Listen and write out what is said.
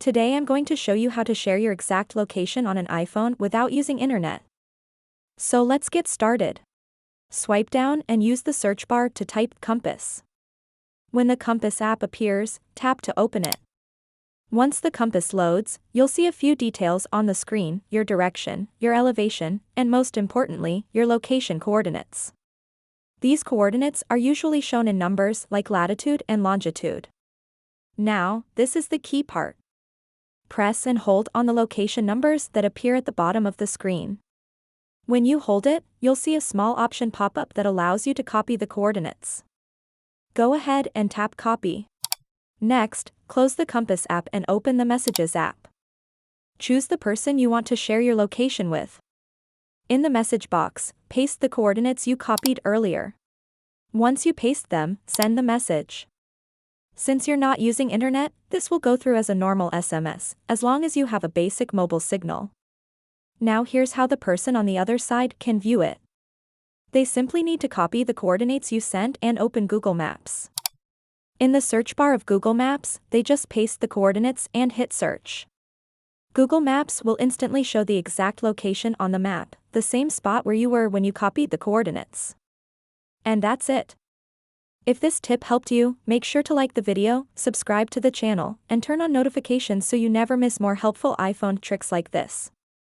Today I'm going to show you how to share your exact location on an iPhone without using internet. So let's get started. Swipe down and use the search bar to type compass. When the compass app appears, tap to open it. Once the compass loads, you'll see a few details on the screen: your direction, your elevation, and most importantly, your location coordinates. These coordinates are usually shown in numbers like latitude and longitude. Now, this is the key part. Press and hold on the location numbers that appear at the bottom of the screen. When you hold it, you'll see a small option pop up that allows you to copy the coordinates. Go ahead and tap Copy. Next, close the Compass app and open the Messages app. Choose the person you want to share your location with. In the message box, paste the coordinates you copied earlier. Once you paste them, send the message. Since you're not using internet, this will go through as a normal SMS, as long as you have a basic mobile signal. Now here's how the person on the other side can view it. They simply need to copy the coordinates you sent and open Google Maps. In the search bar of Google Maps, they just paste the coordinates and hit search. Google Maps will instantly show the exact location on the map, the same spot where you were when you copied the coordinates. And that's it. If this tip helped you, make sure to like the video, subscribe to the channel, and turn on notifications so you never miss more helpful iPhone tricks like this.